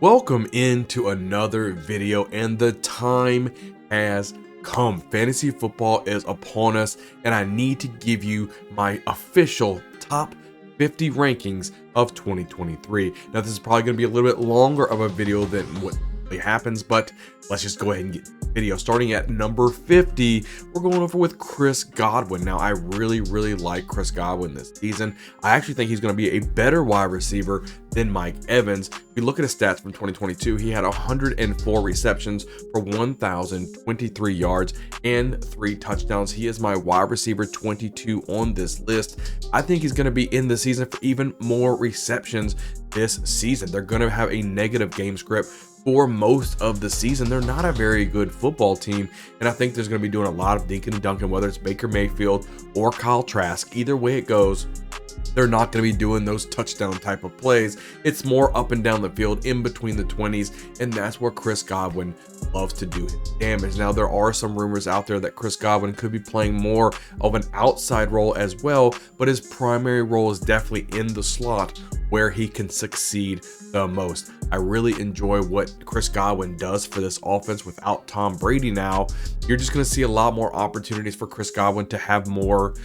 Welcome into another video, and the time has come. Fantasy football is upon us, and I need to give you my official top 50 rankings of 2023. Now, this is probably going to be a little bit longer of a video than what really happens, but let's just go ahead and get the video. Starting at number 50, we're going over with Chris Godwin. Now, I really like Chris Godwin this season. I actually think he's going to be a better wide receiver than Mike Evans. If you look at his stats from 2022, he had 104 receptions for 1,023 yards and 3 touchdowns. He is my wide receiver 22 on this list. I think he's going to be in the season for even more receptions this season. They're going to have a negative game script for most of the season. They're not a very good football team, and I think there's going to be doing a lot of dinking and dunking, whether it's Baker Mayfield or Kyle Trask. Either way it goes, they're not going to be doing those touchdown type of plays. It's more up and down the field in between the 20s, and that's where Chris Godwin loves to do his damage. Now, there are some rumors out there that Chris Godwin could be playing more of an outside role as well, but his primary role is definitely in the slot where he can succeed the most. I really enjoy what Chris Godwin does for this offense without Tom Brady. Now, you're just going to see a lot more opportunities for Chris Godwin to have more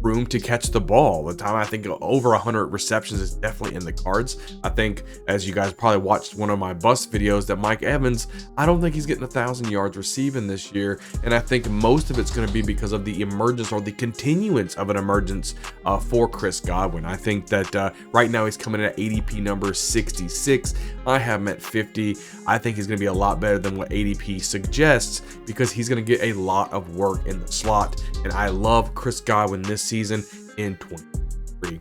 room to catch the ball. The time, I think over 100 receptions is definitely in the cards. I think, as you guys probably watched one of my bust videos, that Mike Evans, I don't think he's getting 1,000 yards receiving this year, and I think most of it's going to be because of the emergence or the continuance of an emergence for Chris Godwin. I think that right now he's coming in at ADP number 66. I have him at 50. I think he's going to be a lot better than what ADP suggests because he's going to get a lot of work in the slot, and I love Chris Godwin this season in 2023.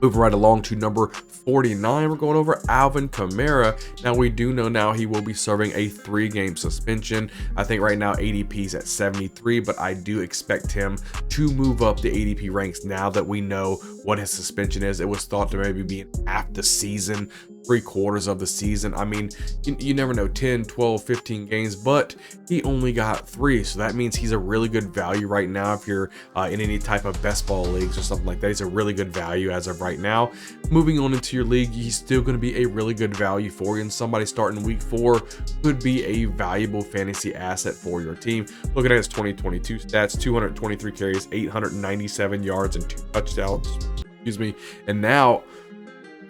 Moving right along to number 49, we're going over Alvin Kamara. Now, we do know now he will be serving a 3-game suspension. I think right now ADP is at 73, but I do expect him to move up the ADP ranks now that we know what his suspension is. It was thought to maybe be half the season, 3/4 of the season. I mean, you never know, 10, 12, 15 games, but he only got 3. So that means he's a really good value right now. If you're in any type of best ball leagues or something like that, he's a really good value as of right now. Moving on into your league, he's still going to be a really good value for you, and somebody starting week 4 could be a valuable fantasy asset for your team. Looking at his 2022 stats, 223 carries, 897 yards, and 2 touchdowns. Excuse me. And now,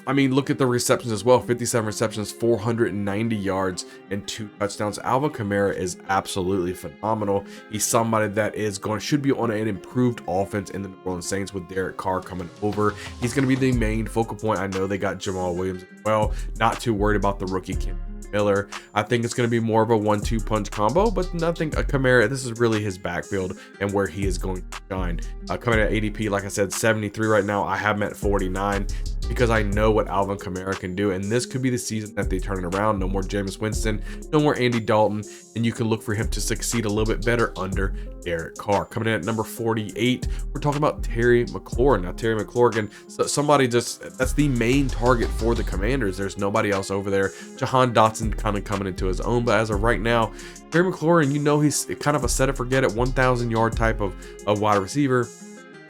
I mean, look at the receptions as well. 57 receptions, 490 yards, and 2 touchdowns. Alvin Kamara is absolutely phenomenal. He's somebody that should be on an improved offense in the New Orleans Saints with Derek Carr coming over. He's going to be the main focal point. I know they got Jamal Williams as well. Not too worried about the rookie Kim Miller. I think it's going to be more of a 1-2 punch combo, but nothing. Kamara, this is really his backfield and where he is going to shine. Coming at ADP, like I said, 73 right now. I have him at 49 because I know what Alvin Kamara can do, and this could be the season that they turn it around. No more Jameis Winston, no more Andy Dalton, and you can look for him to succeed a little bit better under Derek Carr. Coming in at number 48, we're talking about Terry McLaurin. Now, Terry McLaurin, somebody that's the main target for the Commanders. There's nobody else over there. Jahan Dotson kind of coming into his own, but as of right now, Terry McLaurin, you know, he's kind of a set it forget it 1,000 yard type of wide receiver,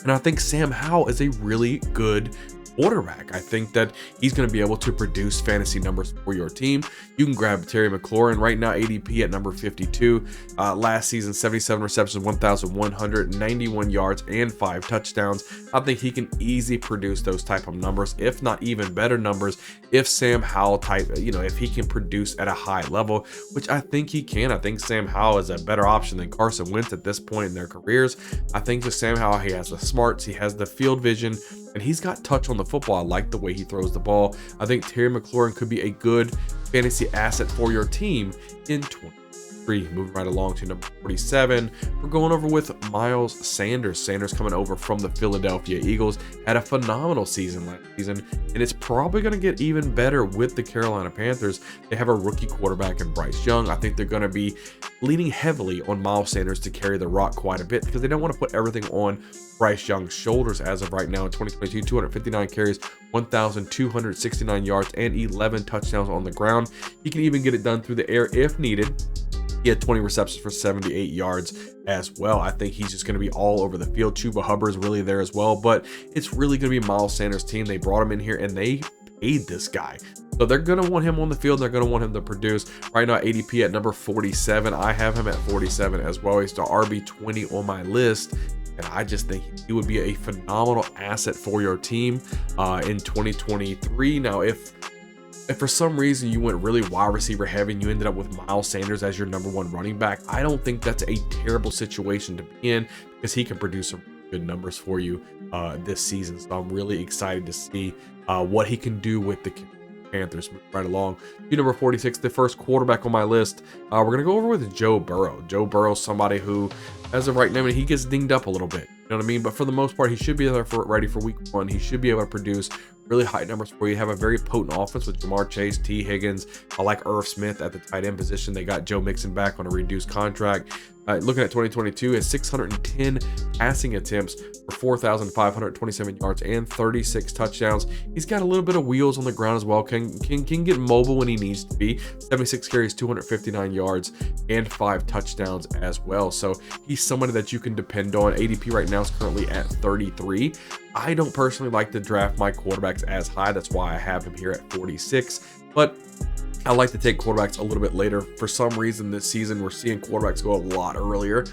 and I think Sam Howell is a really good quarterback. I think that he's going to be able to produce fantasy numbers for your team. You can grab Terry McLaurin right now, ADP at number 52. Last season, 77 receptions, 1,191 yards, and 5 touchdowns. I think he can easily produce those type of numbers, if not even better numbers, if Sam Howell if he can produce at a high level, which I think he can. I think Sam Howell is a better option than Carson Wentz at this point in their careers. I think that Sam Howell, he has the smarts, he has the field vision, and he's got touch on the football. I like the way he throws the ball. I think Terry McLaurin could be a good fantasy asset for your team in 2023. Moving right along to number 47, we're going over with Miles Sanders. Sanders coming over from the Philadelphia Eagles, had a phenomenal season last season, and it's probably going to get even better with the Carolina Panthers. They have a rookie quarterback in Bryce Young. I think they're going to be leaning heavily on Miles Sanders to carry the rock quite a bit because they don't want to put everything on Bryce Young's shoulders as of right now. In 2022, 259 carries, 1,269 yards, and 11 touchdowns on the ground. He can even get it done through the air if needed. He had 20 receptions for 78 yards as well. I think he's just going to be all over the field. Chuba Hubbard's really there as well, but it's really going to be Miles Sanders' team. They brought him in here and they paid this guy. So they're going to want him on the field. They're going to want him to produce. Right now, ADP at number 47. I have him at 47 as well. He's the RB20 on my list. And I just think he would be a phenomenal asset for your team in 2023. Now, if for some reason you went really wide receiver heavy and you ended up with Miles Sanders as your #1 running back, I don't think that's a terrible situation to be in, because he can produce some good numbers for you this season. So I'm really excited to see what he can do with the Panthers. Right along to number 46, the first quarterback on my list. We're going to go over with Joe Burrow. Joe Burrow, somebody who, as of right now, he gets dinged up a little bit. You know what I mean? But for the most part, he should be there ready for week 1. He should be able to produce really high numbers for you. Have a very potent offense with Jamar Chase, T. Higgins. I like Irv Smith at the tight end position. They got Joe Mixon back on a reduced contract. Looking at 2022, has 610 passing attempts for 4,527 yards and 36 touchdowns. He's got a little bit of wheels on the ground as well. Can get mobile when he needs to be. 76 carries, 259 yards, and 5 touchdowns as well. So he's somebody that you can depend on. ADP right now is currently at 33. I don't personally like to draft my quarterbacks as high. That's why I have him here at 46. But I like to take quarterbacks a little bit later. For some reason this season, we're seeing quarterbacks go a lot earlier.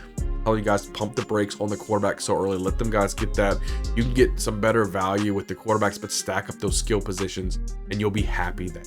Tell you guys to pump the brakes on the quarterback so early. Let them guys get that. You can get some better value with the quarterbacks, but stack up those skill positions and you'll be happy then.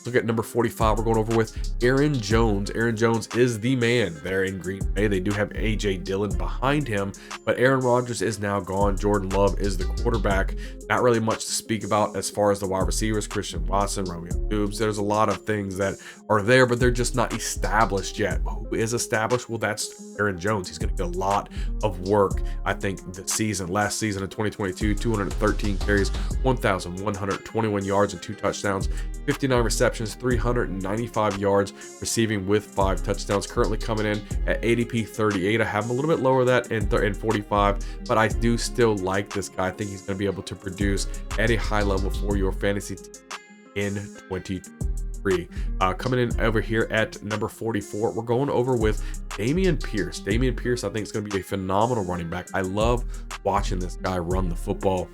Look at number 45. We're going over with Aaron Jones. Aaron Jones is the man there in Green Bay. They do have A.J. Dillon behind him, but Aaron Rodgers is now gone. Jordan Love is the quarterback. Not really much to speak about as far as the wide receivers. Christian Watson, Romeo Doubs. There's a lot of things that are there, but they're just not established yet. Who is established? Well, that's Aaron Jones. He's going to get a lot of work, I think, this season. Last season in 2022, 213 carries, 1,121 yards and 2 touchdowns, 59 receptions, 395 yards receiving with 5 touchdowns. Currently coming in at ADP 38. I have him a little bit lower that in 45, but I do still like this guy. I think he's going to be able to produce at a high level for your fantasy team in 2023. Coming in over here at number 44, we're going over with Dameon Pierce. Dameon Pierce, I think, is going to be a phenomenal running back. I love watching this guy run the football.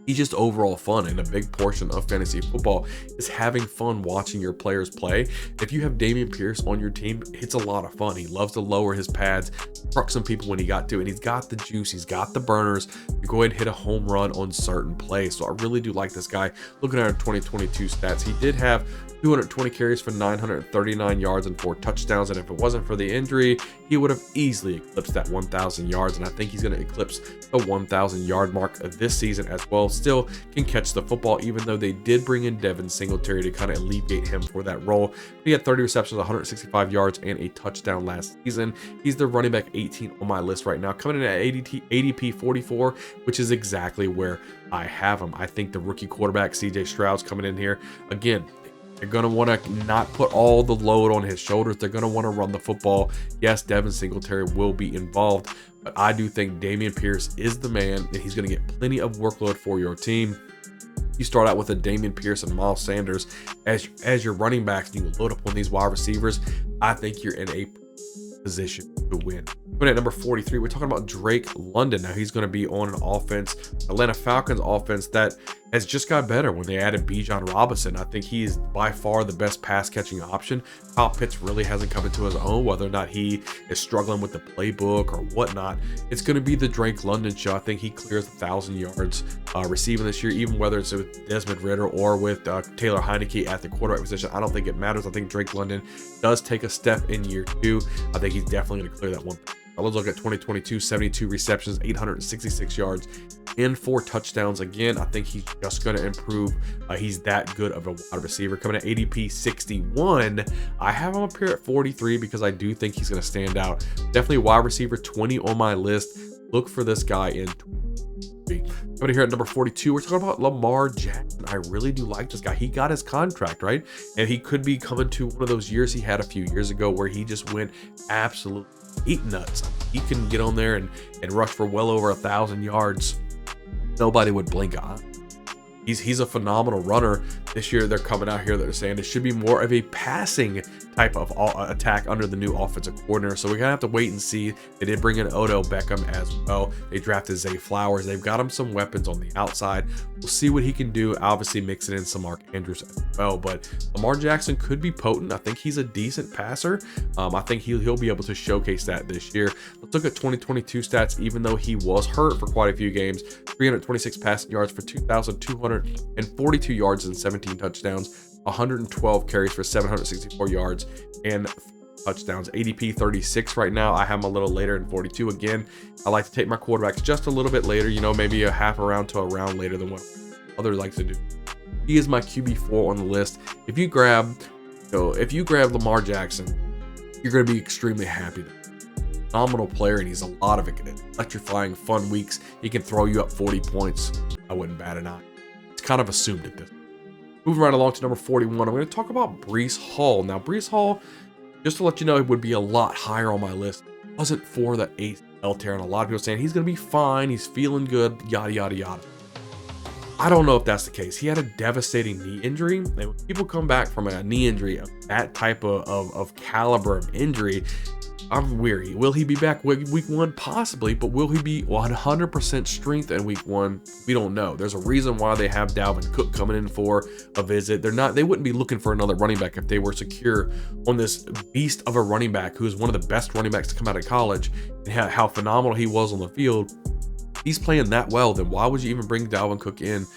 He's just overall fun, and a big portion of fantasy football is having fun watching your players play. If you have Dameon Pierce on your team, it's a lot of fun. He loves to lower his pads, truck some people when he got to, and he's got the juice, he's got the burners to go ahead and hit a home run on certain plays. So I really do like this guy. Looking at our 2022 stats, he did have 220 carries for 939 yards and 4 touchdowns, and if it wasn't for the injury, he would have easily eclipsed that 1,000 yards, and I think he's going to eclipse the 1,000 yard mark of this season as well. Still can catch the football, even though they did bring in Devin Singletary to kind of alleviate him for that role. He had 30 receptions, 165 yards, and a touchdown last season. He's the running back 18 on my list right now, coming in at ADP 44, which is exactly where I have him. I think the rookie quarterback CJ Stroud's coming in here again. They're going to want to not put all the load on his shoulders. They're going to want to run the football. Yes, Devin Singletary will be involved, but I do think Dameon Pierce is the man, and he's going to get plenty of workload for your team. You start out with a Dameon Pierce and Miles Sanders as your running backs, and you load up on these wide receivers. I think you're in a position to win. But at number 43, we're talking about Drake London. Now he's going to be on an offense, Atlanta Falcons offense, that has just got better when they added Bijan Robinson. I think he is by far the best pass catching option. Kyle Pitts really hasn't come into his own, whether or not he is struggling with the playbook or whatnot. It's going to be the Drake London show. I think he clears 1,000 yards receiving this year, even whether it's with Desmond Ridder or with Taylor Heineke at the quarterback position. I don't think it matters. I think Drake London does take a step in year 2. I think he's definitely going to clear that one. Let's look at 2022, 72 receptions, 866 yards, and 4 touchdowns. Again, I think he's just going to improve. He's that good of a wide receiver. Coming at ADP 61, I have him up here at 43 because I do think he's going to stand out. Definitely wide receiver 20 on my list. Look for this guy in 23. Coming here at number 42, we're talking about Lamar Jackson. I really do like this guy. He got his contract, right? And he could be coming to one of those years he had a few years ago where he just went absolutely eat nuts. He can get on there and rush for well over 1,000 yards. Nobody would blink an eye. He's a phenomenal runner. This year, they're coming out here that they're saying it should be more of a passing type of attack under the new offensive coordinator. So we're going to have to wait and see. They did bring in Odell Beckham as well. They drafted Zay Flowers. They've got him some weapons on the outside. We'll see what he can do. Obviously, mixing in some Mark Andrews as well. But Lamar Jackson could be potent. I think he's a decent passer. I think he'll be able to showcase that this year. Let's look at 2022 stats. Even though he was hurt for quite a few games, 326 passing yards for 2,242 yards and 17 touchdowns, 112 carries for 764 yards and touchdowns. ADP 36 right now. I have him a little later in 42. Again, I like to take my quarterbacks just a little bit later, you know, maybe a half a round to a round later than what others like to do. He is my QB4 on the list. If you grab Lamar Jackson, you're going to be extremely happy. Phenomenal player, and he's a lot of electrifying fun weeks. He can throw you up 40 points. I wouldn't bat an eye. It's kind of assumed at this. Moving right along to number 41, I'm going to talk about Breece Hall. Now, Breece Hall, just to let you know, it would be a lot higher on my list. It wasn't for the ACL tear, and a lot of people saying he's going to be fine, he's feeling good, yada, yada, yada. I don't know if that's the case. He had a devastating knee injury, and when people come back from a knee injury of that type of caliber of injury, I'm weary. Will he be back week 1? Possibly, but will he be 100% strength in week 1? We don't know. There's a reason why they have Dalvin Cook coming in for a visit. They wouldn't be looking for another running back if they were secure on this beast of a running back who is one of the best running backs to come out of college, and how phenomenal he was on the field. He's playing that well, then why would you even bring Dalvin Cook in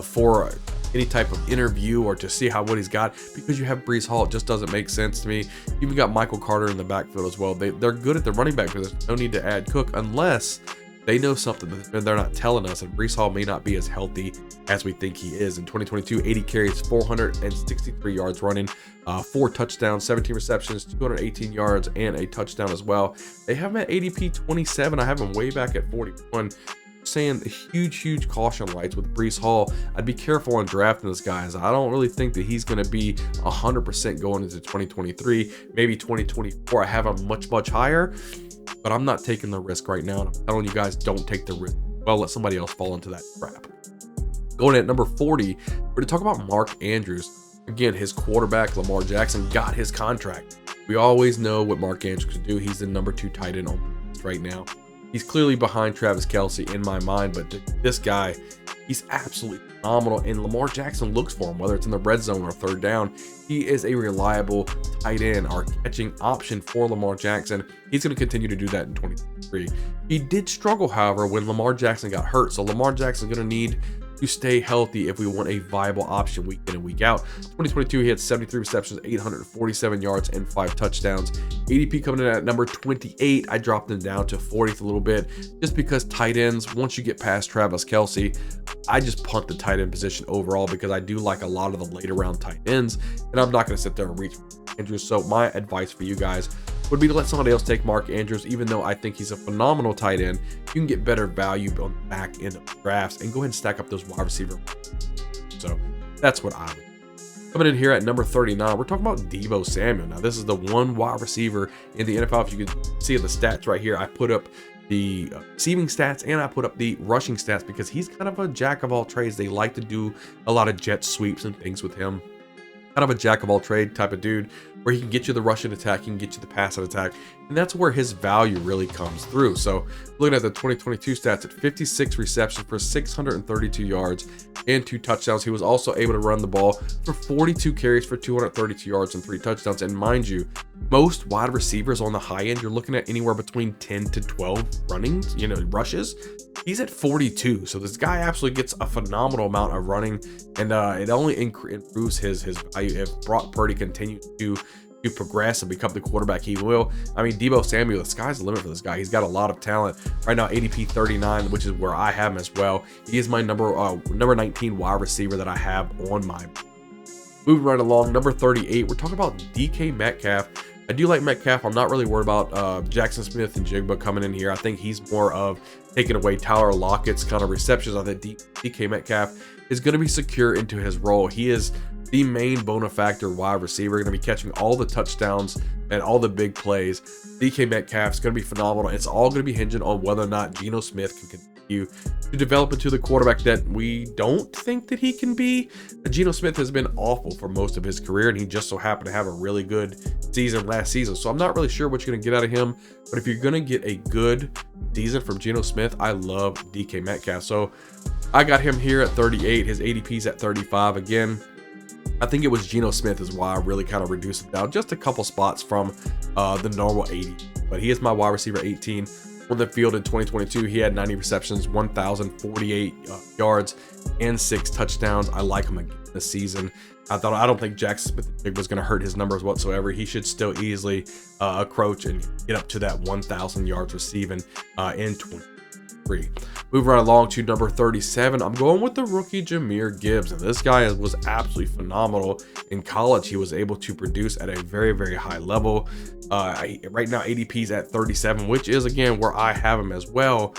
for any type of interview or to see what he's got? Because you have Breece Hall. It just doesn't make sense to me. You even got Michael Carter in the backfield as well. They're good at the running back because there's no need to add Cook unless they know something that they're not telling us, and Breece Hall may not be as healthy as we think he is. In 2022, 80 carries, 463 yards running, 4 touchdowns, 17 receptions, 218 yards, and a touchdown as well. They have him at ADP 27. I have him way back at 41. Saying huge caution lights with Breece Hall. I'd be careful on drafting this guy, as I don't really think that he's going to be 100% going into 2023, maybe 2024. I have him much higher, but I'm not taking the risk right now. And I'm telling you guys, don't take the risk. Well, let somebody else fall into that trap. Going at number 40, we're going to talk about Mark Andrews. Again, his quarterback, Lamar Jackson, got his contract. We always know what Mark Andrews can do. He's the number 2 tight end on the list right now. He's clearly behind Travis Kelce in my mind, but this guy, he's absolutely phenomenal, and Lamar Jackson looks for him, whether it's in the red zone or third down. He is a reliable tight end, our catching option for Lamar Jackson. He's going to continue to do that in 2023. He did struggle, however, when Lamar Jackson got hurt, so Lamar Jackson's going to need to stay healthy if we want a viable option week in and week out. 2022, he had 73 receptions, 847 yards, and 5 touchdowns. ADP coming in at number 28. I dropped him down to 40th a little bit, just because tight ends, once you get past Travis Kelce, I just punt the tight end position overall, because I do like a lot of the later round tight ends, and I'm not going to sit there and reach for Andrews. So my advice for you guys would be to let somebody else take Mark Andrews. Even though I think he's a phenomenal tight end, you can get better value on the back end of drafts and go ahead and stack up those wide receiver. So that's what I would. Coming in here at number 39, we're talking about Deebo Samuel. Now, this is the one wide receiver in the NFL. If you can see the stats right here, I put up the receiving stats and I put up the rushing stats, because he's kind of a jack of all trades. They like to do a lot of jet sweeps and things with him. Kind of a jack of all trade type of dude, where he can get you the rushing attack, he can get you the passing attack, and that's where his value really comes through. So looking at the 2022 stats, at 56 receptions for 632 yards and 2 touchdowns. He was also able to run the ball for 42 carries for 232 yards and 3 touchdowns. And mind you, most wide receivers on the high end, you're looking at anywhere between 10 to 12 rushes. He's at 42, so this guy absolutely gets a phenomenal amount of running, and it only improves his value if Brock Purdy continues to progress and become the quarterback he will. I mean, Deebo Samuel, the sky's the limit for this guy. He's got a lot of talent. Right now, ADP 39, which is where I have him as well. He is my number 19 wide receiver that I have on my. Moving right along, number 38, we're talking about DK Metcalf. I do like Metcalf. I'm not really worried about Jackson Smith and Jigba coming in here. I think he's more of taking away Tyler Lockett's kind of receptions. I think DK Metcalf is going to be secure into his role. He is the main bona fide wide receiver, going to be catching all the touchdowns and all the big plays. DK Metcalf is going to be phenomenal. It's all going to be hinging on whether or not Geno Smith can TCU to develop into the quarterback that we don't think that he can be. Geno Smith has been awful for most of his career, and he just so happened to have a really good season last season. So I'm not really sure what you're going to get out of him, but if you're going to get a good season from Geno Smith, I love DK Metcalf. So I got him here at 38. His ADP's at 35. Again, I think it was Geno Smith is why I really kind of reduced it down just a couple spots from the normal 80. But he is my wide receiver 18. On the field in 2022, he had 90 receptions, 1,048 yards, and 6 touchdowns. I like him again this season. I don't think Jackson Smith was going to hurt his numbers whatsoever. He should still easily approach and get up to that 1,000 yards receiving in 2023. Move right along to number 37. I'm going with the rookie Jahmyr Gibbs. And this guy was absolutely phenomenal in college. He was able to produce at a very, very high level. Right now, ADP's at 37, which is, again, where I have him as well.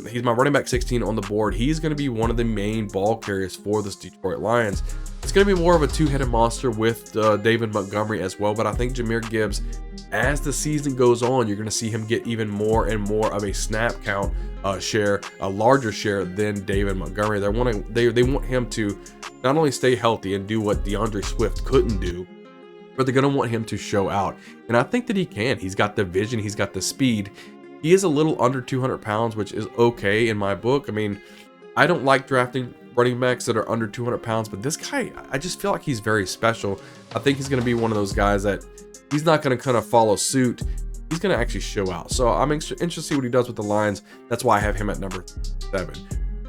He's my running back 16 on the board. He's going to be one of the main ball carriers for this Detroit Lions. It's going to be more of a two-headed monster with David Montgomery as well, but I think Jahmyr Gibbs, as the season goes on, you're going to see him get even more and more of a snap count share, a larger share than David Montgomery. They want him to not only stay healthy and do what DeAndre Swift couldn't do, but they're going to want him to show out. And I think that he can. He's got the vision. He's got the speed. He is a little under 200 pounds, which is okay in my book. I mean, I don't like drafting running backs that are under 200 pounds, but this guy, I just feel like he's very special. I think he's going to be one of those guys that he's not going to kind of follow suit. He's going to actually show out. So I'm interested to see what he does with the Lions. That's why I have him at number 7.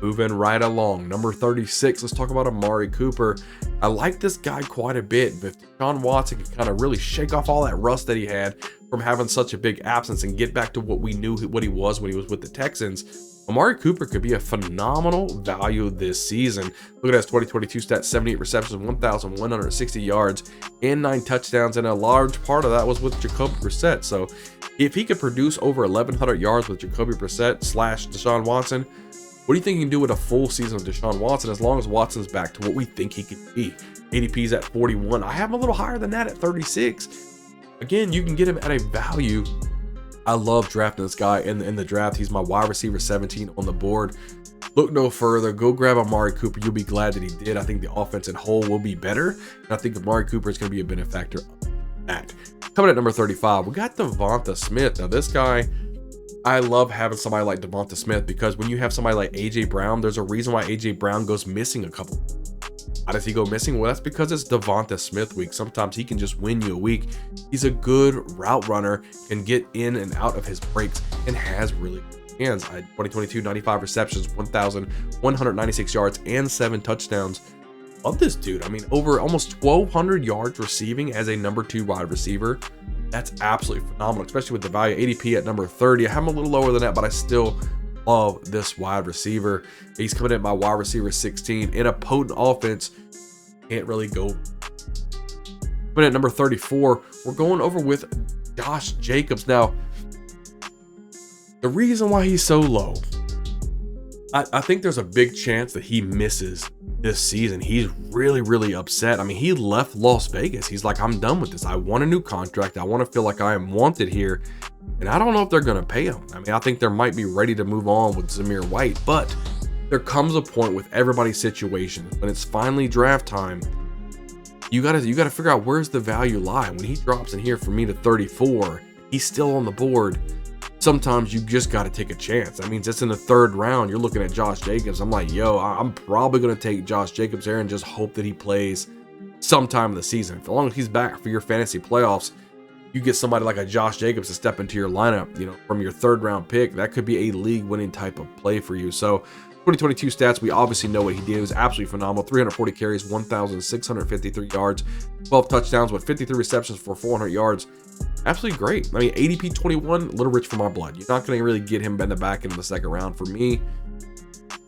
Moving right along, number 36, let's talk about Amari Cooper. I like this guy quite a bit, but if Deshaun Watson can kind of really shake off all that rust that he had from having such a big absence and get back to what we knew what he was when he was with the Texans, Amari Cooper could be a phenomenal value this season. Look at his 2022 stats: 78 receptions, 1,160 yards, and 9 touchdowns, and a large part of that was with Jacoby Brissett. So if he could produce over 1,100 yards with Jacoby Brissett / Deshaun Watson, what do you think he can do with a full season of Deshaun Watson as long as Watson's back to what we think he could be? ADP's at 41. I have him a little higher than that at 36. Again, you can get him at a value. I love drafting this guy in the draft. He's my wide receiver 17 on the board. Look no further. Go grab Amari Cooper. You'll be glad that he did. I think the offense in whole will be better. And I think Amari Cooper is going to be a benefactor of that. Coming at number 35, we got Devonta Smith. Now, this guy, I love having somebody like Devonta Smith because when you have somebody like A.J. Brown, there's a reason why A.J. Brown goes missing a couple. How does he go missing? Well, that's because it's Devonta Smith week. Sometimes he can just win you a week. He's a good route runner, can get in and out of his breaks, and has really good hands. 2022, 95 receptions, 1,196 yards, and 7 touchdowns. Love this dude. I mean, over almost 1,200 yards receiving as a number 2 wide receiver. That's absolutely phenomenal, especially with the value. ADP at number 30. I have him a little lower than that, but I still love this wide receiver. He's coming in my wide receiver 16 in a potent offense. Can't really go. But at number 34, we're going over with Josh Jacobs. Now, the reason why he's so low, I think there's a big chance that he misses this season. He's really, really upset. I mean, he left Las Vegas. He's like, I'm done with this. I want a new contract. I want to feel like I am wanted here. And I don't know if they're going to pay him. I mean, I think they might be ready to move on with Zamir White, but there comes a point with everybody's situation when it's finally draft time. You gotta figure out where's the value lie. When he drops in here for me to 34, he's still on the board. Sometimes you just got to take a chance. That means it's in the 3rd round. You're looking at Josh Jacobs. I'm like, yo, I'm probably going to take Josh Jacobs there and just hope that he plays sometime in the season. As long as he's back for your fantasy playoffs, you get somebody like a Josh Jacobs to step into your lineup, you know, from your 3rd round pick. That could be a league winning type of play for you. So 2022 stats, we obviously know what he did. It was absolutely phenomenal. 340 carries, 1,653 yards, 12 touchdowns with 53 receptions for 400 yards. Absolutely great. I mean, ADP 21, a little rich for my blood. You're not going to really get him in the back end of the 2nd round. For me,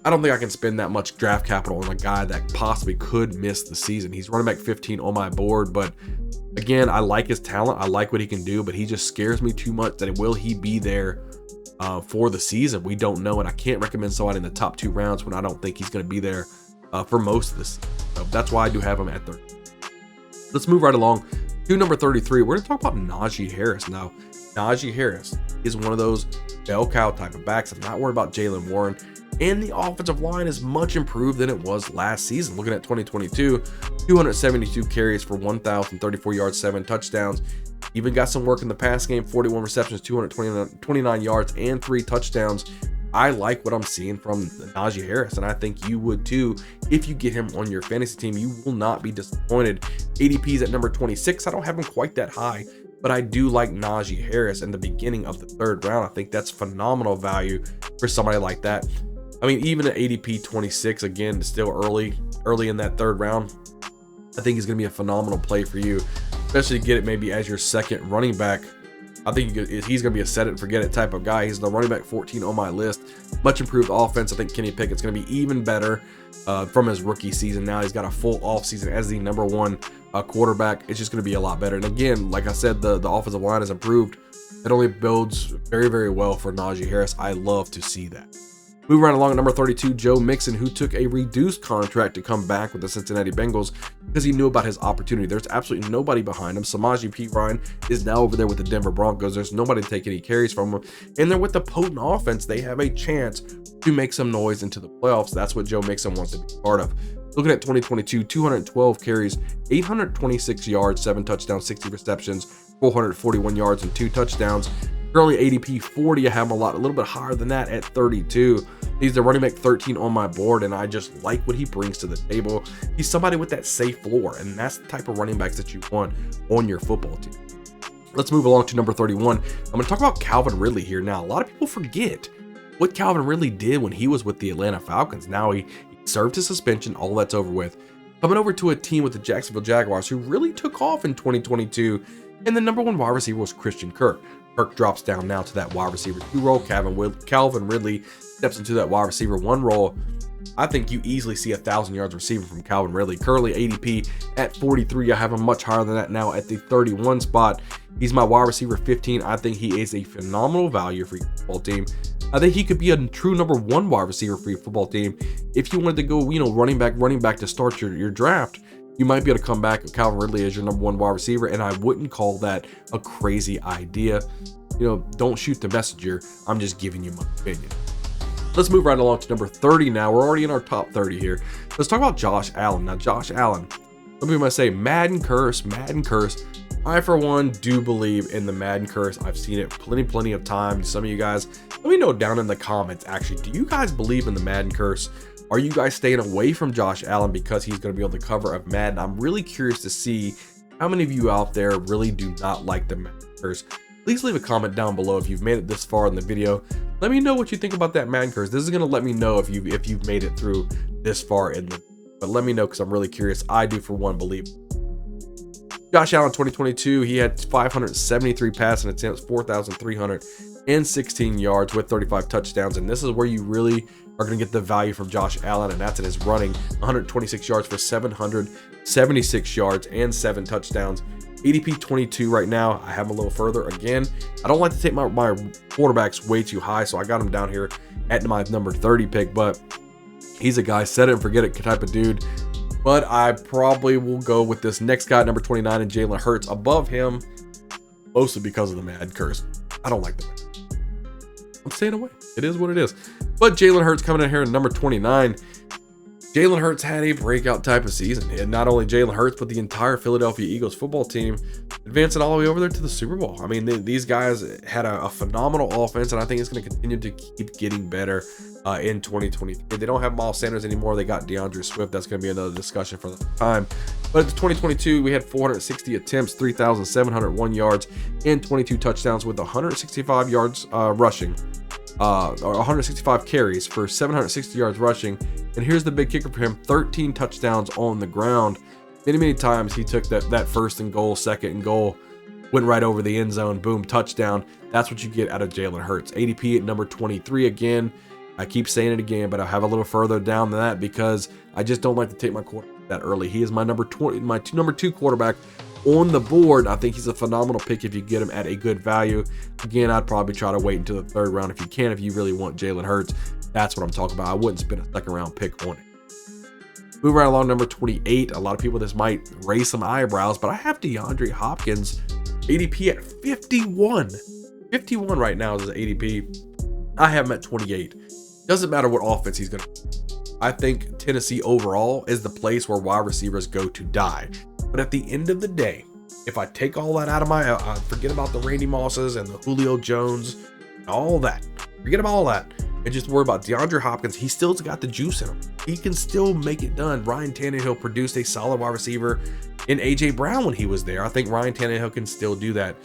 I don't think I can spend that much draft capital on a guy that possibly could miss the season. He's running back 15 on my board, but again, I like his talent. I like what he can do, but he just scares me too much that will he be there for the season? We don't know, and I can't recommend somebody in the top 2 rounds when I don't think he's going to be there for most of this. So that's why I do have him at 30. Let's move right along to number 33. We're going to talk about Najee Harris. Now, Najee Harris, is one of those bell cow type of backs. I'm not worried about Jaylen Warren. And the offensive line is much improved than it was last season. Looking at 2022, 272 carries for 1,034 yards, 7 touchdowns. Even got some work in the pass game, 41 receptions, 229 yards, and 3 touchdowns. I like what I'm seeing from Najee Harris, and I think you would too if you get him on your fantasy team. You will not be disappointed. ADP's at number 26. I don't have him quite that high, but I do like Najee Harris in the beginning of the 3rd round. I think that's phenomenal value for somebody like that. I mean, even at ADP 26, again, still early in that 3rd round, I think he's going to be a phenomenal play for you, especially to get it maybe as your 2nd running back. I think he's going to be a set it and forget it type of guy. He's the running back 14 on my list. Much improved offense. I think Kenny Pickett's going to be even better from his rookie season. Now he's got a full offseason as the number 1 quarterback. It's just going to be a lot better. And again, like I said, the offensive line has improved. It only builds very, very well for Najee Harris. I love to see that. Moving right along at number 32, Joe Mixon, who took a reduced contract to come back with the Cincinnati Bengals because he knew about his opportunity. There's absolutely nobody behind him. Samaje Perine is now over there with the Denver Broncos. There's nobody to take any carries from him. And then with the potent offense, they have a chance to make some noise into the playoffs. That's what Joe Mixon wants to be part of. Looking at 2022, 212 carries, 826 yards, 7 touchdowns, 60 receptions, 441 yards, and 2 touchdowns. Currently ADP 40, I have him a little bit higher than that at 32. He's the running back 13 on my board, and I just like what he brings to the table. He's somebody with that safe floor, and that's the type of running backs that you want on your football team. Let's move along to number 31. I'm going to talk about Calvin Ridley here. Now, a lot of people forget what Calvin Ridley did when he was with the Atlanta Falcons. Now he served his suspension, all that's over with. Coming over to a team with the Jacksonville Jaguars who really took off in 2022, and the number 1 wide receiver was Christian Kirk. Kirk drops down now to that wide receiver 2 role. Calvin Ridley steps into that wide receiver 1 role. I think you easily see 1,000 yards receiving from Calvin Ridley. Currently ADP at 43. I have him much higher than that now at the 31 spot. He's my wide receiver 15. I think he is a phenomenal value for your football team. I think he could be a true number 1 wide receiver for your football team. If you wanted to go, running back to start your draft, you might be able to come back with Calvin Ridley as your number 1 wide receiver, and I wouldn't call that a crazy idea. Don't shoot the messenger. I'm just giving you my opinion. Let's move right along to number 30 now. We're already in our top 30 here. Let's talk about Josh Allen. Now, Josh Allen, some people might say Madden curse. I, for one, do believe in the Madden curse. I've seen it plenty of times. Some of you guys, let me know down in the comments, actually, do you guys believe in the Madden curse? Are you guys staying away from Josh Allen because he's going to be on the cover of Madden? I'm really curious to see how many of you out there really do not like the Madden curse. Please leave a comment down below if you've made it this far in the video. Let me know what you think about that Madden curse. This is going to let me know if you've made it through this far in the, but let me know because I'm really curious. I do, for one, believe. Josh Allen 2022, he had 573 passing attempts, 4,316 yards with 35 touchdowns, and this is where you really are going to get the value from Josh Allen, and that's in his running. 126 yards for 776 yards and 7 touchdowns. ADP 22 right now. I have him a little further. Again, I don't like to take my quarterbacks way too high, so I got him down here at my number 30 pick, but he's a guy set it and forget it type of dude. But I probably will go with this next guy, number 29, and Jalen Hurts above him, mostly because of the Mad curse. I don't like the Mad. I'm staying away. It is what it is. But Jalen Hurts coming in here at number 29. Jalen Hurts had a breakout type of season. And not only Jalen Hurts, but the entire Philadelphia Eagles football team advancing all the way over there to the Super Bowl. I mean, these guys had a phenomenal offense, and I think it's going to continue to keep getting better in 2023. They don't have Miles Sanders anymore. They got DeAndre Swift. That's going to be another discussion for the time. But in 2022, we had 460 attempts, 3,701 yards, and 22 touchdowns with 165 yards rushing. 165 carries for 760 yards rushing. And here's the big kicker for him: 13 touchdowns on the ground. Many times he took that first and goal, second and goal, went right over the end zone, boom, touchdown. That's what you get out of Jalen Hurts. ADP at number 23 again. I keep saying it again, but I have a little further down than that because I just don't like to take my quarterback that early. He is my number 2 quarterback on the board. I think he's a phenomenal pick if you get him at a good value. Again, I'd probably try to wait until the 3rd round if you can, if you really want Jalen Hurts. That's what I'm talking about. I wouldn't spend a 2nd round pick on it. Move right along, number 28. A lot of people, this might raise some eyebrows, but I have DeAndre Hopkins, ADP at 51. 51 right now is his ADP. I have him at 28. Doesn't matter what offense he's going to. I think Tennessee overall is the place where wide receivers go to die. But at the end of the day, if I take all that out of my, forget about the Randy Mosses and the Julio Jones, all that, forget about all that, and just worry about DeAndre Hopkins. He still's got the juice in him. He can still make it done. Ryan Tannehill produced a solid wide receiver in AJ Brown when he was there. I think Ryan Tannehill can still do that.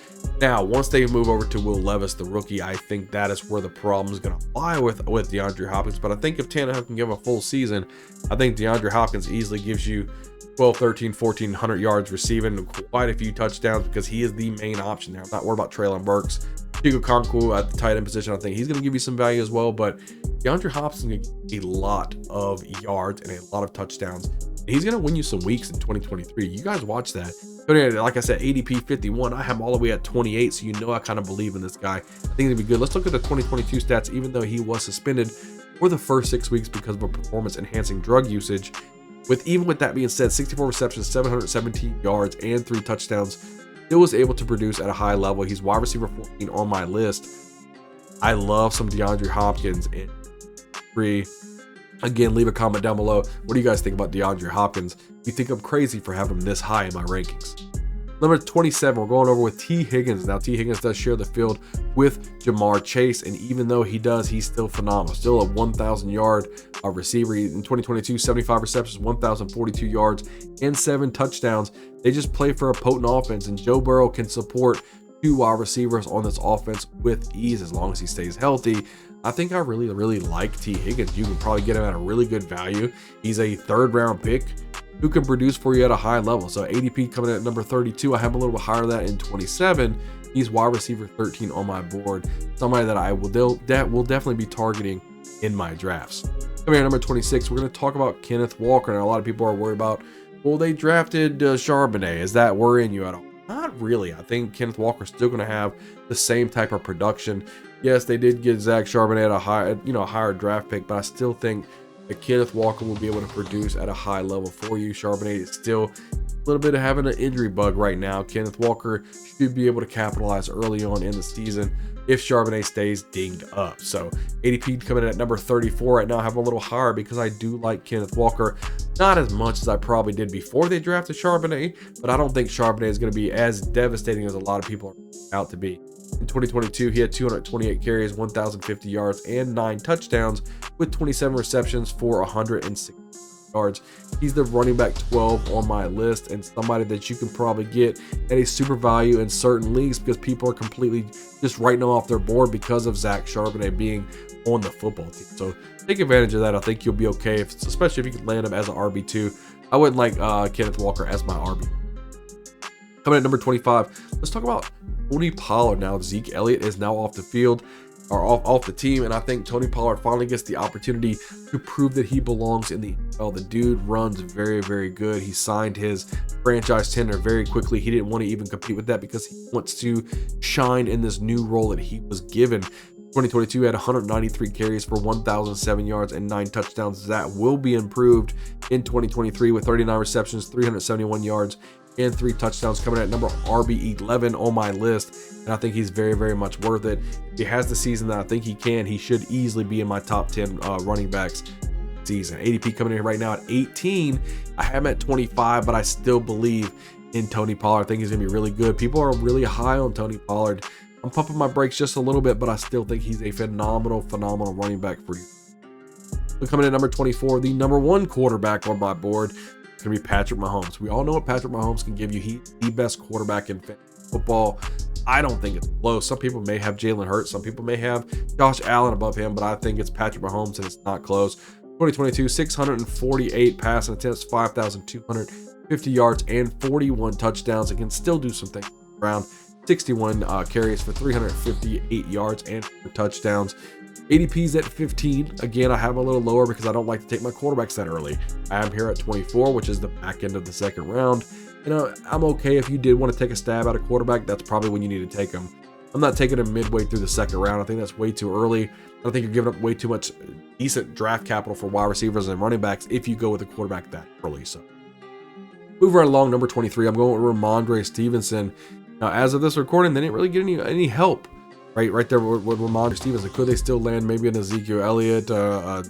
Now, once they move over to Will Levis, the rookie, I think that is where the problem is going to lie with DeAndre Hopkins. But I think if Tannehill can give him a full season, I think DeAndre Hopkins easily gives you 12, 13, 1,400 yards receiving, quite a few touchdowns, because he is the main option there. I'm not worried about Traylon Burks. Chico Conku at the tight end position, I think he's going to give you some value as well. But DeAndre Hopkins is going to get a lot of yards and a lot of touchdowns. And he's going to win you some weeks in 2023. You guys watch that. Like I said, ADP 51. I have him all the way at 28, so you know I kind of believe in this guy. I think he's going to be good. Let's look at the 2022 stats. Even though he was suspended for the first 6 weeks because of a performance-enhancing drug usage, even with that being said, 64 receptions, 717 yards, and 3 touchdowns, still was able to produce at a high level. He's wide receiver 14 on my list. I love some DeAndre Hopkins in 3. Again, leave a comment down below. What do you guys think about DeAndre Hopkins? You think I'm crazy for having him this high in my rankings? Number 27, we're going over with T. Higgins. Now, T. Higgins does share the field with Jamar Chase, and even though he does, he's still phenomenal. Still a 1,000-yard receiver. In 2022, 75 receptions, 1,042 yards, and 7 touchdowns. They just play for a potent offense, and Joe Burrow can support 2 wide receivers on this offense with ease as long as he stays healthy. I think I really like T. Higgins. You can probably get him at a really good value. He's a 3rd-round pick who can produce for you at a high level. So ADP coming in at number 32. I have a little bit higher than that in 27. He's wide receiver 13 on my board. Somebody that I will definitely be targeting in my drafts. Coming in at number 26, we're going to talk about Kenneth Walker. Now, a lot of people are worried about, well, they drafted Charbonnet. Is that worrying you at all? Not really. I think Kenneth Walker's still going to have the same type of production. Yes, they did get Zach Charbonnet at a higher draft pick, but I still think that Kenneth Walker will be able to produce at a high level for you. Charbonnet is still a little bit of having an injury bug right now. Kenneth Walker should be able to capitalize early on in the season if Charbonnet stays dinged up. So ADP coming in at number 34 right now. I have a little higher because I do like Kenneth Walker. Not as much as I probably did before they drafted Charbonnet, but I don't think Charbonnet is going to be as devastating as a lot of people are out to be. In 2022, he had 228 carries, 1,050 yards, and 9 touchdowns with 27 receptions for 106 yards. He's the running back 12 on my list, and somebody that you can probably get at a super value in certain leagues because people are completely just writing him off their board because of Zach Charbonnet being on the football team. So take advantage of that. I think you'll be okay, especially if you can land him as an RB2. I wouldn't like Kenneth Walker as my RB. Coming at number 25, let's talk about Tony Pollard. Now, Zeke Elliott is now off the field, or off the team, and I think Tony Pollard finally gets the opportunity to prove that he belongs in the NFL. The dude runs very good. He signed his franchise tender very quickly. He didn't want to even compete with that because he wants to shine in this new role that he was given. 2022 had 193 carries for 1,007 yards and 9 touchdowns. That will be improved in 2023 with 39 receptions, 371 yards, and 3 touchdowns, coming at number RB11 on my list. And I think he's very much worth it. If he has the season that I think he can, he should easily be in my top 10 running backs season. ADP coming in right now at 18. I have him at 25, but I still believe in Tony Pollard. I think he's gonna be really good. People are really high on Tony Pollard. I'm pumping my brakes just a little bit, but I still think he's a phenomenal running back for you. So coming in at number 24, the number 1 quarterback on my board, it's going to be Patrick Mahomes. We all know what Patrick Mahomes can give you. He's the best quarterback in football. I don't think it's close. Some people may have Jalen Hurts. Some people may have Josh Allen above him, but I think it's Patrick Mahomes, and it's not close. 2022, 648 passing attempts, 5,250 yards, and 41 touchdowns. It can still do some things around. 61 carries for 358 yards and 4 touchdowns. ADP's at 15. Again, I have a little lower because I don't like to take my quarterbacks that early. I am here at 24, which is the back end of the second round. You know, I'm okay if you did want to take a stab at a quarterback. That's probably when you need to take them. I'm not taking him midway through the second round. I think that's way too early. I think you're giving up way too much decent draft capital for wide receivers and running backs if you go with a quarterback that early. So, move right along, number 23. I'm going with Ramondre Stevenson. Now, as of this recording, they didn't really get any help right there with Ramondre Stevenson. Could they still land maybe an Ezekiel Elliott, a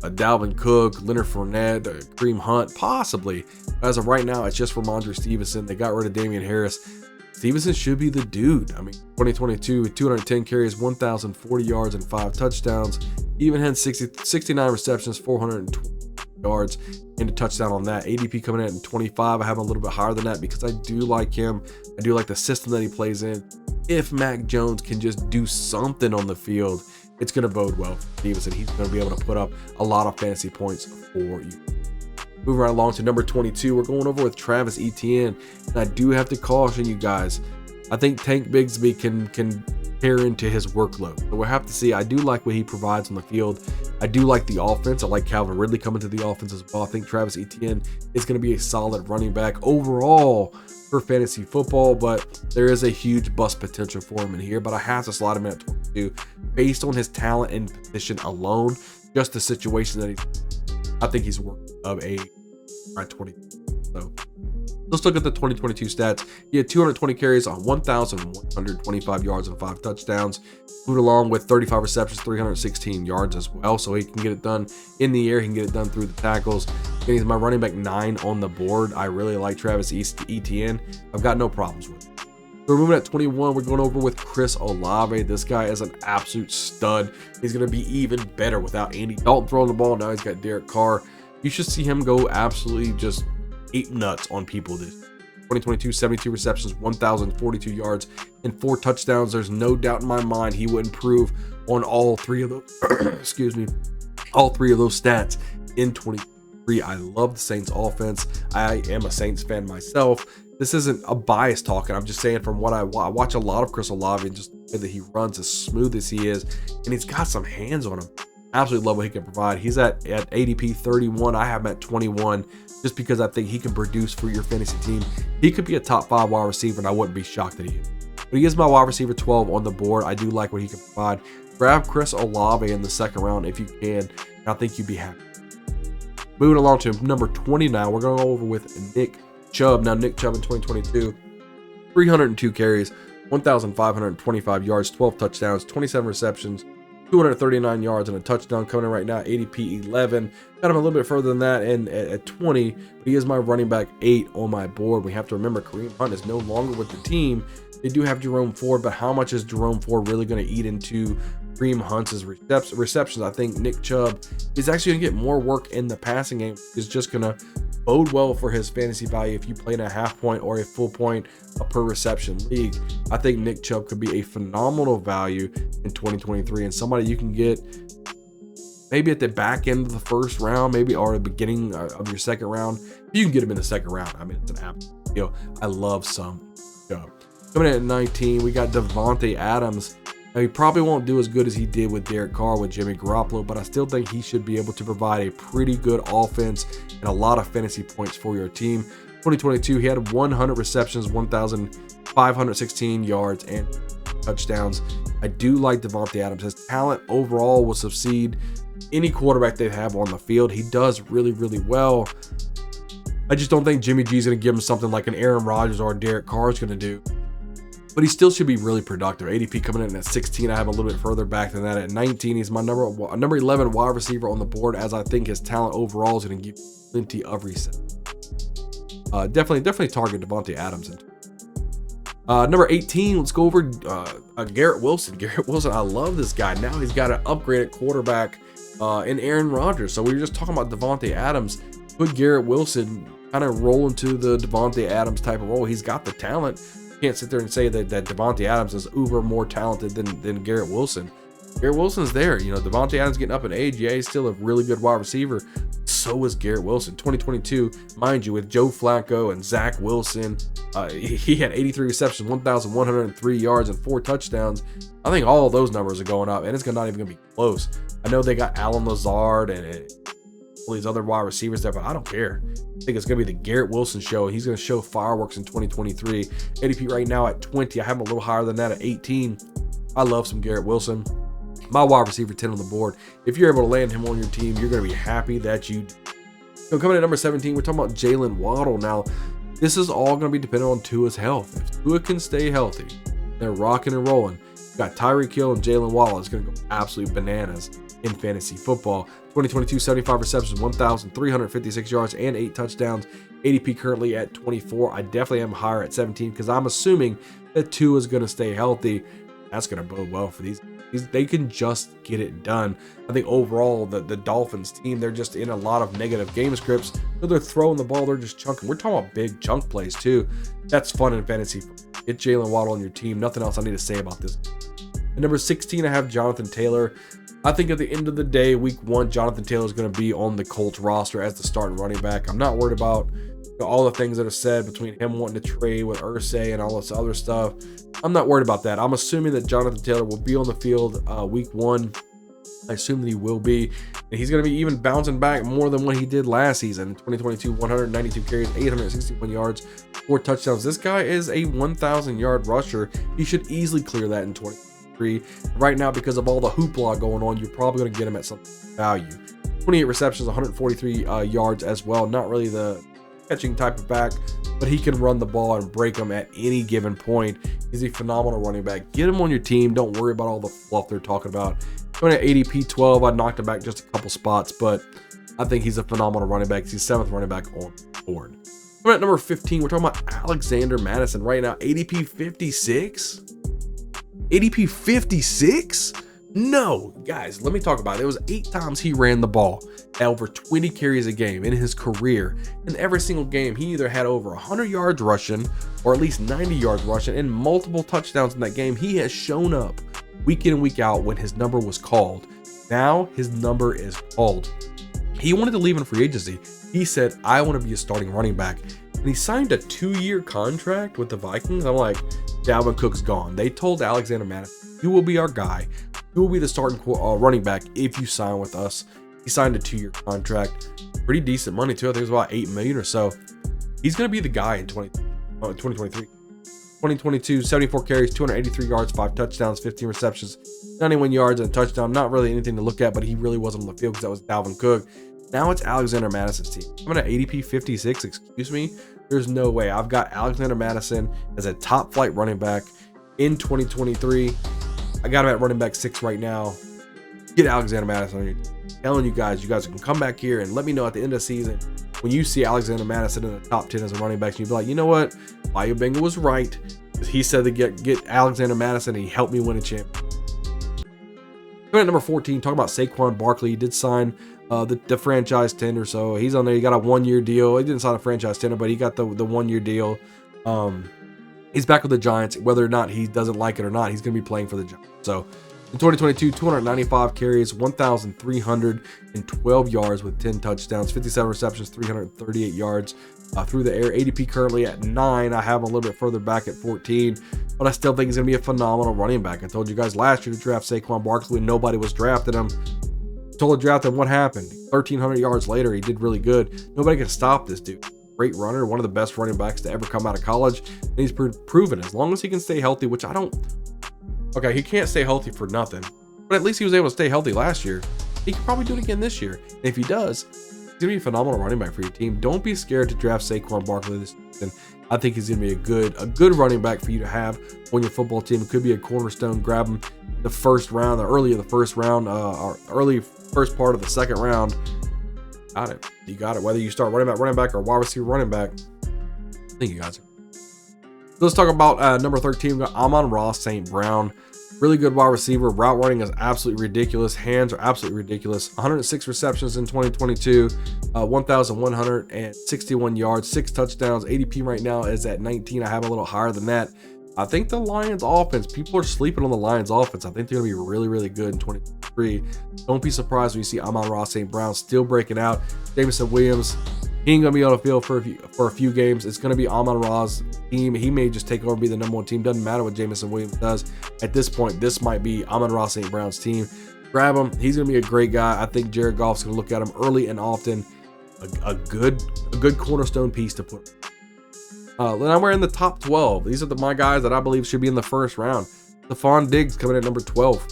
Dalvin Cook, Leonard Fournette, Kareem Hunt? Possibly. As of right now, it's just Ramondre Stevenson. They got rid of Damian Harris. Stevenson should be the dude. I mean, 2022, 210 carries, 1,040 yards, and 5 touchdowns. He even had 69 receptions, 420 yards, and a touchdown on that. ADP coming in at 25. I have him a little bit higher than that because I do like him. I do like the system that he plays in. If Mac Jones can just do something on the field, it's going to bode well for Stevenson. He's going to be able to put up a lot of fantasy points for you. Moving right along to number 22, we're going over with Travis Etienne, and I do have to caution you guys. I think Tank Bigsby can pair into his workload. So we'll have to see. I do like what he provides on the field. I do like the offense. I like Calvin Ridley coming to the offense as well. I think Travis Etienne is going to be a solid running back overall for fantasy football, but there is a huge bust potential for him in here. But I have to slot him in at 22 based on his talent and position alone. Just the situation that I think he's worth of a at 20. So let's look at the 2022 stats. He had 220 carries on 1,125 yards and 5 touchdowns. Moved along with 35 receptions, 316 yards as well. So he can get it done in the air. He can get it done through the tackles. And he's my running back 9 on the board. I really like Travis Etienne. I've got no problems with it. We're moving at 21. We're going over with Chris Olave. This guy is an absolute stud. He's going to be even better without Andy Dalton throwing the ball. Now he's got Derek Carr. You should see him go absolutely just ape nuts on people this 2022, 72 receptions, 1,042 yards, and 4 touchdowns. There's no doubt in my mind he would improve on all 3 of those excuse me, all 3 of those stats in 2023. I love the Saints offense. I am a Saints fan myself. This isn't a bias talking. I'm just saying from what I watch a lot of Chris Olave, and just the way that he runs as smooth as he is, and he's got some hands on him. Absolutely love what he can provide. He's at ADP 31. I have him at 21 just because I think he can produce for your fantasy team. He could be a top 5 wide receiver, and I wouldn't be shocked that he is. But he is my wide receiver 12 on the board. I do like what he can provide. Grab Chris Olave in the second round if you can, and I think you'd be happy. Moving along to number 20 now, we're going over with Nick Chubb. Now, Nick Chubb in 2022, 302 carries, 1,525 yards, 12 touchdowns, 27 receptions, 239 yards and a touchdown coming in right now. ADP 11. Got him a little bit further than that and at 20, but he is my running back 8 on my board. We have to remember Kareem Hunt is no longer with the team. They do have Jerome Ford, but how much is Jerome Ford really going to eat into Kareem Hunt's receptions? I think Nick Chubb is actually going to get more work in the passing game. Is just going to bode well for his fantasy value if you play in a half point or a full point per reception league. I think Nick Chubb could be a phenomenal value in 2023 and somebody you can get maybe at the back end of the first round, maybe or the beginning of your second round. You can get him in the second round. I mean, it's an absolute deal. I love some Chubb. Coming in at 19, we got Davante Adams. Now, he probably won't do as good as he did with Derek Carr with Jimmy Garoppolo, but I still think he should be able to provide a pretty good offense and a lot of fantasy points for your team. 2022, he had 100 receptions, 1,516 yards, and touchdowns. I do like Davante Adams. His talent overall will succeed any quarterback they have on the field. He does really, really well. I just don't think Jimmy G is going to give him something like an Aaron Rodgers or Derek Carr is going to do. But he still should be really productive. ADP coming in at 16. I have a little bit further back than that. At 19, he's my number 11 wide receiver on the board, as I think his talent overall is going to give plenty of receptions. Definitely target Davante Adams. Number 18, let's go over Garrett Wilson. Garrett Wilson, I love this guy. Now he's got an upgraded quarterback in Aaron Rodgers. So we were just talking about Davante Adams. Put Garrett Wilson kind of roll into the Davante Adams type of role. He's got the talent. Can't sit there and say that Davante Adams is uber more talented than Garrett Wilson. Garrett Wilson's there. You know, Davante Adams getting up in age. Yeah, he's still a really good wide receiver. So is Garrett Wilson. 2022, mind you, with Joe Flacco and Zach Wilson, he had 83 receptions, 1,103 yards, and 4 touchdowns. I think all of those numbers are going up, and it's not even going to be close. I know they got Allen Lazard and all these other wide receivers there, but I don't care. I think it's going to be the Garrett Wilson show. He's going to show fireworks in 2023. ADP right now at 20. I have him a little higher than that at 18. I love some Garrett Wilson. My wide receiver 10 on the board. If you're able to land him on your team, you're going to be happy that you did. So coming at number 17, we're talking about Jalen Waddle. Now, this is all going to be dependent on Tua's health. If Tua can stay healthy, they're rocking and rolling. got Tyreek Hill and Jalen Waddle is going to go absolutely bananas in fantasy football. 2022, 75 receptions, 1,356 yards, and 8 touchdowns. ADP currently at 24. I definitely am higher at 17 because I'm assuming that Tua is going to stay healthy. That's going to bode well for these. They can just get it done. I think overall, the Dolphins team, they're just in a lot of negative game scripts. So they're throwing the ball, they're just chunking. We're talking about big chunk plays too. That's fun in fantasy. Get Jalen Waddle on your team. Nothing else I need to say about this. At number 16, I have Jonathan Taylor. I think at the end of the day, week 1, Jonathan Taylor is going to be on the Colts roster as the starting running back. I'm not worried about all the things that are said between him wanting to trade with Irsay and all this other stuff. I'm not worried about that. I'm assuming that Jonathan Taylor will be on the field week 1. I assume that he will be. And he's going to be even bouncing back more than what he did last season. 2022, 192 carries, 861 yards, 4 touchdowns. This guy is a 1,000-yard rusher. He should easily clear that in 2023. Right now, because of all the hoopla going on, you're probably going to get him at some value. 28 receptions, 143 yards as well. Not really the catching type of back, but he can run the ball and break them at any given point. He's a phenomenal running back. Get him on your team. Don't worry about all the fluff they're talking about. Going at ADP 12, I knocked him back just a couple spots, but I think he's a phenomenal running back. He's 7th running back on the board. We're at number 15. We're talking about Alexander Mattison right now. ADP 56? ADP 56? No, guys, let me talk about it. It was 8 times he ran the ball at over 20 carries a game in his career. In every single game, he either had over 100 yards rushing or at least 90 yards rushing and multiple touchdowns in that game. He has shown up week in and week out when his number was called. Now his number is called. He wanted to leave in free agency. He said, I want to be a starting running back. And he signed a 2-year contract with the Vikings. I'm like, Dalvin Cook's gone. They told Alexander Mattison, you will be our guy. You will be the starting running back if you sign with us. He signed a 2-year contract. Pretty decent money too. I think it was about $8 million or so. He's going to be the guy in 2023. 2022, 74 carries, 283 yards, 5 touchdowns, 15 receptions, 91 yards and a touchdown. Not really anything to look at, but he really wasn't on the field because that was Dalvin Cook. Now it's Alexander Madison's team. I'm going to ADP 56, excuse me. There's no way. I've got Alexander Mattison as a top flight running back in 2023. I got him at running back 6 right now. Get Alexander Mattison on your team. I'm telling you guys can come back here and let me know at the end of the season when you see Alexander Mattison in the top 10 as a running back. And you'll be like, you know what? Bio Bengal was right. He said to get Alexander Mattison and he helped me win a championship. At number 14, talking about Saquon Barkley. He did sign the franchise tender, so he's on there. He got a 1-year deal. He didn't sign a franchise tender, but he got the 1-year deal. He's back with the Giants. Whether or not he doesn't like it or not, he's going to be playing for the Giants. So in 2022, 295 carries, 1,312 yards with 10 touchdowns, 57 receptions, 338 yards through the air. ADP currently at 9. I have him a little bit further back at 14, but I still think he's going to be a phenomenal running back. I told you guys last year to draft Saquon Barkley when nobody was drafting him. Told the draft him what happened. 1,300 yards later, he did really good. Nobody can stop this dude. Great runner, one of the best running backs to ever come out of college, and he's proven as long as he can stay healthy, which I don't. Okay, he can't stay healthy for nothing, but at least he was able to stay healthy last year. He can probably do it again this year. And if he does, he's going to be a phenomenal running back for your team. Don't be scared to draft Saquon Barkley this season. I think he's going to be a good running back for you to have on your football team. It could be a cornerstone. Grab him the first round, or early in the first round, or early first part of the second round. Got it. You got it. Whether you start running back, or wide receiver running back, I think you guys. Let's talk about number 13. We got Amon-Ra St. Brown. Really good wide receiver. Route running is absolutely ridiculous. Hands are absolutely ridiculous. 106 receptions in 2022, 1,161 yards, 6 touchdowns. ADP right now is at 19. I have a little higher than that. I think the Lions offense, people are sleeping on the Lions offense. I think they're going to be really, really good in 2023. Don't be surprised when you see Amon-Ra St. Brown still breaking out. Jameson Williams, he ain't going to be on the field for a few games. It's going to be Amon-Ra's team. He may just take over and be the number 1 team. Doesn't matter what Jameson Williams does. At this point, this might be Amon-Ra St. Brown's team. Grab him. He's going to be a great guy. I think Jared Goff's going to look at him early and often. A good cornerstone piece to put. Then we're in the top 12. These are my guys that I believe should be in the first round. Stephon Diggs coming at number 12.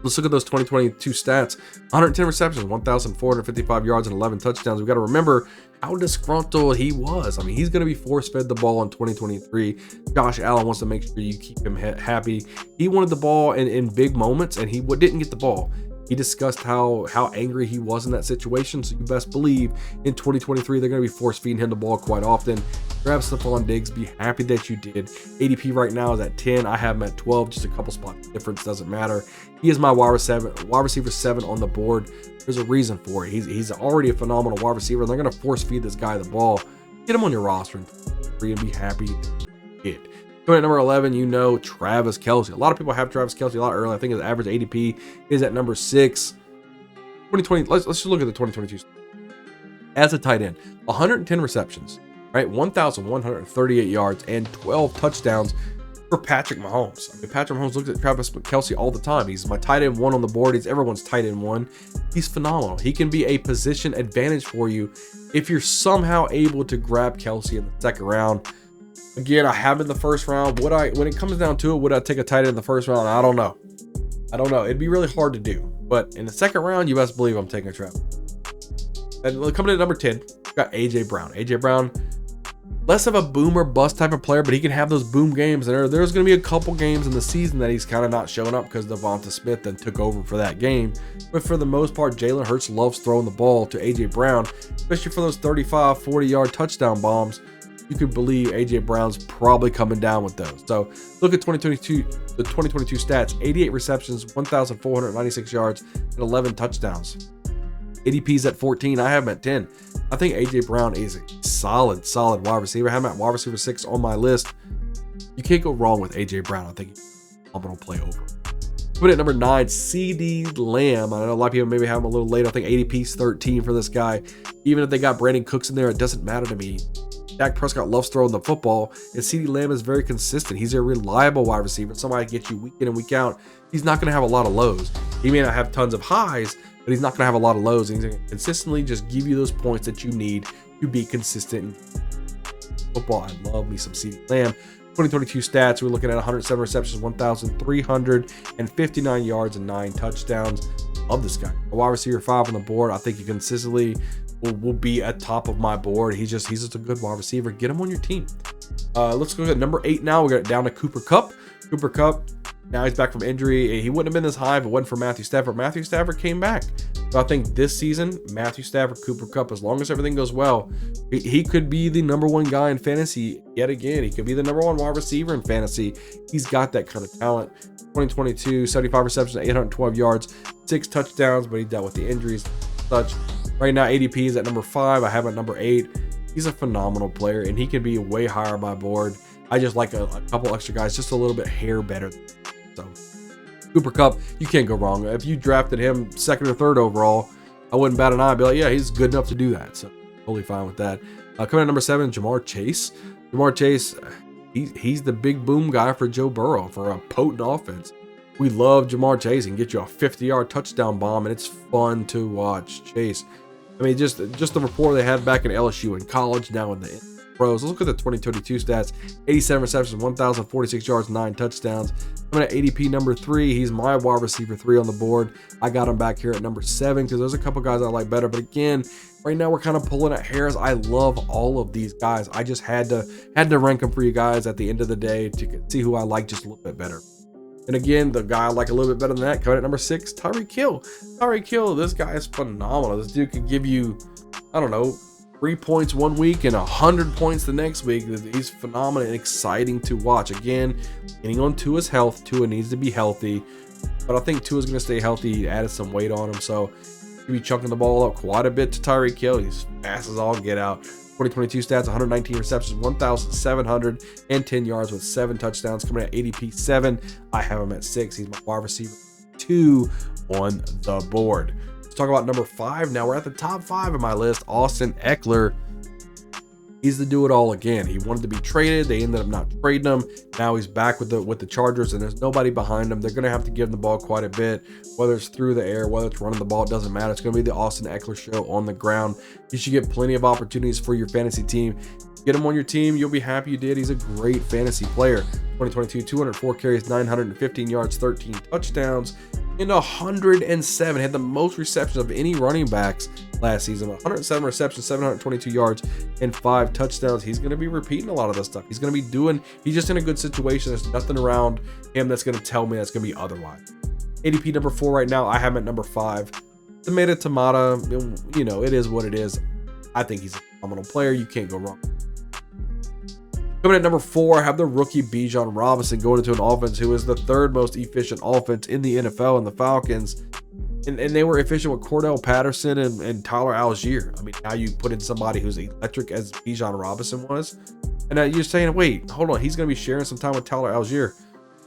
Let's look at those 2022 stats. 110 receptions, 1,455 yards, and 11 touchdowns. We've got to remember how disgruntled he was. I mean, he's going to be force-fed the ball in 2023. Josh Allen wants to make sure you keep him happy. He wanted the ball in big moments, and he didn't get the ball. He discussed how angry he was in that situation, so you best believe in 2023 they're going to be force-feeding him the ball quite often. Grab Stephon Diggs, be happy that you did. ADP right now is at 10. I have him at 12, just a couple spots difference, doesn't matter. He is my wide receiver 7 on the board. There's a reason for it. He's already a phenomenal wide receiver, and they're going to force-feed this guy the ball. Get him on your roster and be happy that you did. Going at number 11, you know, Travis Kelce. A lot of people have Travis Kelce a lot early. I think his average ADP is at number 6. 2020. Let's just look at the 2022. As a tight end, 110 receptions, right? 1,138 yards and 12 touchdowns for Patrick Mahomes. I mean, Patrick Mahomes looks at Travis Kelce all the time. He's my tight end 1 on the board. He's everyone's tight end 1. He's phenomenal. He can be a position advantage for you if you're somehow able to grab Kelce in the second round. Again, I have him in the first round. When it comes down to it, would I take a tight end in the first round? I don't know. It'd be really hard to do. But in the second round, you best believe I'm taking a trap. And coming in at number 10, we've got AJ Brown. AJ Brown, less of a boom or bust type of player, but he can have those boom games. And there's going to be a couple games in the season that he's kind of not showing up because Devonta Smith then took over for that game. But for the most part, Jalen Hurts loves throwing the ball to AJ Brown, especially for those 35, 40-yard touchdown bombs. You could believe AJ Brown's probably coming down with those. So look at the 2022 stats: 88 receptions, 1,496 yards, and 11 touchdowns. ADP's at 14. I have him at 10. I think AJ Brown is a solid wide receiver. I have him at wide receiver 6 on my list. You can't go wrong with AJ Brown. I think he's a phenomenal play over. Put it at number 9, CeeDee Lamb. I know a lot of people maybe have him a little late. I think ADP's 13 for this guy. Even if they got Brandon Cooks in there, it doesn't matter to me. Dak Prescott loves throwing the football, and CeeDee Lamb is very consistent. He's a reliable wide receiver, somebody that gets you week in and week out. He's not going to have a lot of lows. He may not have tons of highs, but he's not going to have a lot of lows. And he's going to consistently just give you those points that you need to be consistent in football. I love me some CeeDee Lamb. 2022 stats, we're looking at 107 receptions, 1,359 yards, and 9 touchdowns. Love this guy. A wide receiver 5 on the board. I think he consistently will be at top of my board. He's just a good wide receiver. Get him on your team. Let's go at number 8 now. We got it down to Cooper Kupp. Cooper Kupp, now he's back from injury. He wouldn't have been this high if it wasn't for Matthew Stafford. Matthew Stafford came back. So I think this season, Matthew Stafford, Cooper Kupp, as long as everything goes well, he could be the number 1 guy in fantasy yet again. He could be the number 1 wide receiver in fantasy. He's got that kind of talent. 2022, 75 receptions, 812 yards, 6 touchdowns, but he dealt with the injuries and such. Right now, ADP is at number 5. I have him at number 8. He's a phenomenal player, and he can be way higher on my board. I just like a couple extra guys, just a little bit hair better. So, Cooper Kupp, you can't go wrong. If you drafted him 2nd or 3rd overall, I wouldn't bat an eye. I'd be like, yeah, he's good enough to do that. So, totally fine with that. Coming at number 7, Jamar Chase. Jamar Chase, he's the big boom guy for Joe Burrow for a potent offense. We love Jamar Chase. He can get you a 50-yard touchdown bomb, and it's fun to watch Chase. I mean, just the rapport they had back in LSU in college, now in the pros. Let's look at the 2022 stats. 87 receptions, 1,046 yards, 9 touchdowns. Coming at ADP number 3, he's my wide receiver 3 on the board. I got him back here at number 7 because there's a couple guys I like better. But again, right now we're kind of pulling at hairs. I love all of these guys. I just had to rank them for you guys at the end of the day to see who I like just a little bit better. And again, the guy I like a little bit better than that, coming at number 6, Tyreek Hill. Tyreek Hill, this guy is phenomenal. This dude could give you, I don't know, 3 points one week and 100 points the next week. He's phenomenal and exciting to watch. Again, getting on Tua's health. Tua needs to be healthy, but I think Tua's going to stay healthy. He added some weight on him, so he'll be chunking the ball up quite a bit to Tyreek Hill. He's fast as all get out. 2022 stats: 119 receptions, 1,710 yards with 7 touchdowns. Coming at ADP 7, I have him at 6. He's my wide receiver 2 on the board. Let's talk about number 5. Now we're at the top 5 of my list. Austin Eckler. He's the do-it-all again. He wanted to be traded. They ended up not trading him. Now he's back with the Chargers, and there's nobody behind him. They're going to have to give him the ball quite a bit, whether it's through the air, whether it's running the ball. It doesn't matter. It's going to be the Austin Eckler show on the ground. You should get plenty of opportunities for your fantasy team. Get him on your team. You'll be happy you did. He's a great fantasy player. 2022, 204 carries, 915 yards, 13 touchdowns, and 107. Had the most receptions of any running backs last season. 107 receptions, 722 yards, and 5 touchdowns. He's going to be repeating a lot of this stuff. He's going to be doing, he's just in a good situation. There's nothing around him that's going to tell me that's going to be otherwise. ADP number 4 right now. I have him at number 5. Tomato, you know, it is what it is. I think he's a phenomenal player. You can't go wrong. Coming at number 4, I have the rookie Bijan Robinson going into an offense who is the 3rd most efficient offense in the NFL, and the Falcons. And they were efficient with Cordell Patterson and Tyler Algier. I mean, now you put in somebody who's electric as Bijan Robinson was. And you're saying, wait, hold on, he's going to be sharing some time with Tyler Algier.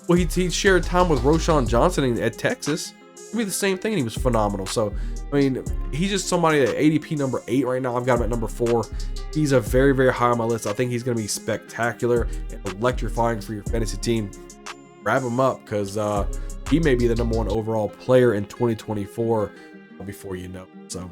Well, he shared time with Roschon Johnson at Texas. It'd be the same thing, and he was phenomenal. So, I mean, he's just somebody at ADP number 8 right now. I've got him at number 4. He's a very, very high on my list. I think he's going to be spectacular and electrifying for your fantasy team. Grab him up because he may be the number 1 overall player in 2024 before you know it. So,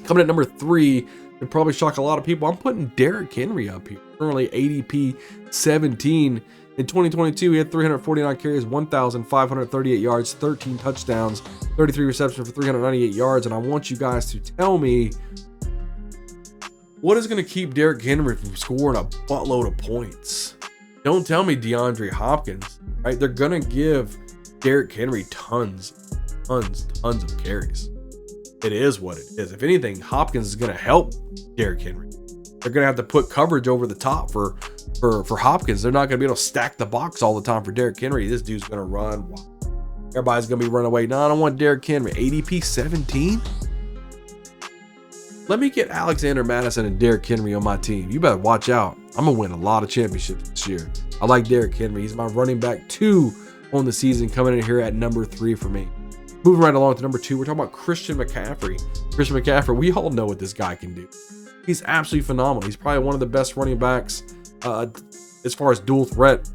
coming at number 3, it'd probably shock a lot of people. I'm putting Derrick Henry up here. Currently ADP 17. In 2022, he had 349 carries, 1,538 yards, 13 touchdowns, 33 receptions for 398 yards. And I want you guys to tell me what is going to keep Derrick Henry from scoring a buttload of points. Don't tell me DeAndre Hopkins, right? They're going to give Derrick Henry tons of carries. It is what it is. If anything, Hopkins is going to help Derrick Henry. They're going to have to put coverage over the top for Hopkins. They're not going to be able to stack the box all the time for Derrick Henry. This dude's going to run. Everybody's going to be running away. No, I don't want Derrick Henry. ADP 17? Let me get Alexander Madison and Derrick Henry on my team. You better watch out. I'm going to win a lot of championships this year. I like Derrick Henry. He's my running back 2 on the season, coming in here at number 3 for me. Moving right along to number 2, we're talking about Christian McCaffrey. Christian McCaffrey, we all know what this guy can do. He's absolutely phenomenal. He's probably one of the best running backs as far as dual threat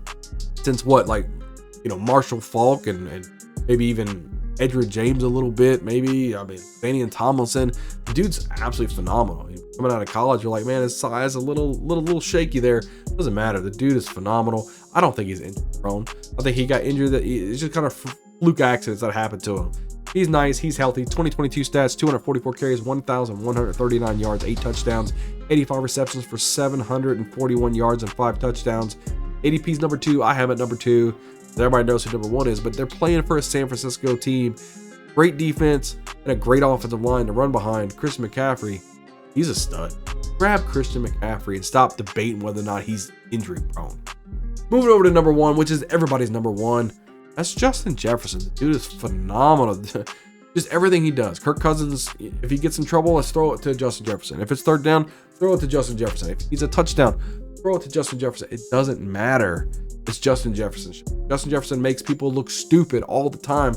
since Marshall Faulk and maybe even Edgerrin James a little bit, maybe. I mean, Fannie Tomlinson. The dude's absolutely phenomenal. Coming out of college, you're like, man, his size a little shaky there. Doesn't matter. The dude is phenomenal. I don't think he's injury prone. I think he got injured. It's just kind of fluke accidents that happened to him. He's nice. He's healthy. 2022 stats: 244 carries, 1,139 yards, 8 touchdowns, 85 receptions for 741 yards and 5 touchdowns. ADP's number 2. I have it number 2. Everybody knows who number 1 is, but they're playing for a San Francisco team. Great defense and a great offensive line to run behind. Christian McCaffrey, he's a stud. Grab Christian McCaffrey and stop debating whether or not he's injury prone. Moving over to number 1, which is everybody's number 1. That's Justin Jefferson. The dude is phenomenal. Just everything he does. Kirk Cousins, if he gets in trouble, let's throw it to Justin Jefferson. If it's 3rd down, throw it to Justin Jefferson. If he's a touchdown, throw it to Justin Jefferson. It doesn't matter. It's Justin Jefferson. Justin Jefferson makes people look stupid all the time.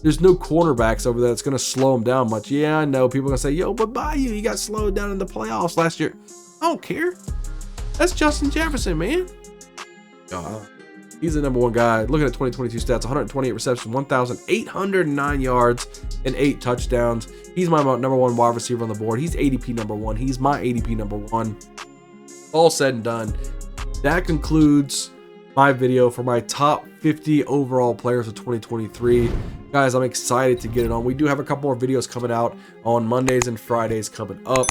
There's no cornerbacks over there that's going to slow him down much. Yeah, I know. People are going to say, yo, but Bayou, you got slowed down in the playoffs last year. I don't care. That's Justin Jefferson, man. He's the number 1 guy. Looking at 2022 stats: 128 receptions, 1,809 yards, and 8 touchdowns. He's my number 1 wide receiver on the board. He's ADP number 1. He's my ADP number 1. All said and done, that concludes my video for my top 50 overall players of 2023. Guys, I'm excited to get it on. We do have a couple more videos coming out on Mondays and Fridays coming up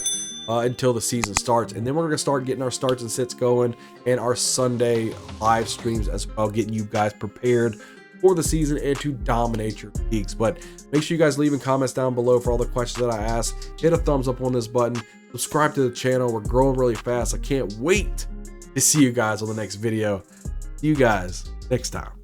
until the season starts, and then we're gonna start getting our starts and sits going and our Sunday live streams as well, getting you guys prepared for the season and to dominate your leagues. But make sure you guys leave in comments down below for all the questions that I ask. Hit a thumbs up on this button, subscribe to the channel. We're growing really fast. I can't wait to see you guys on the next video. See you guys next time.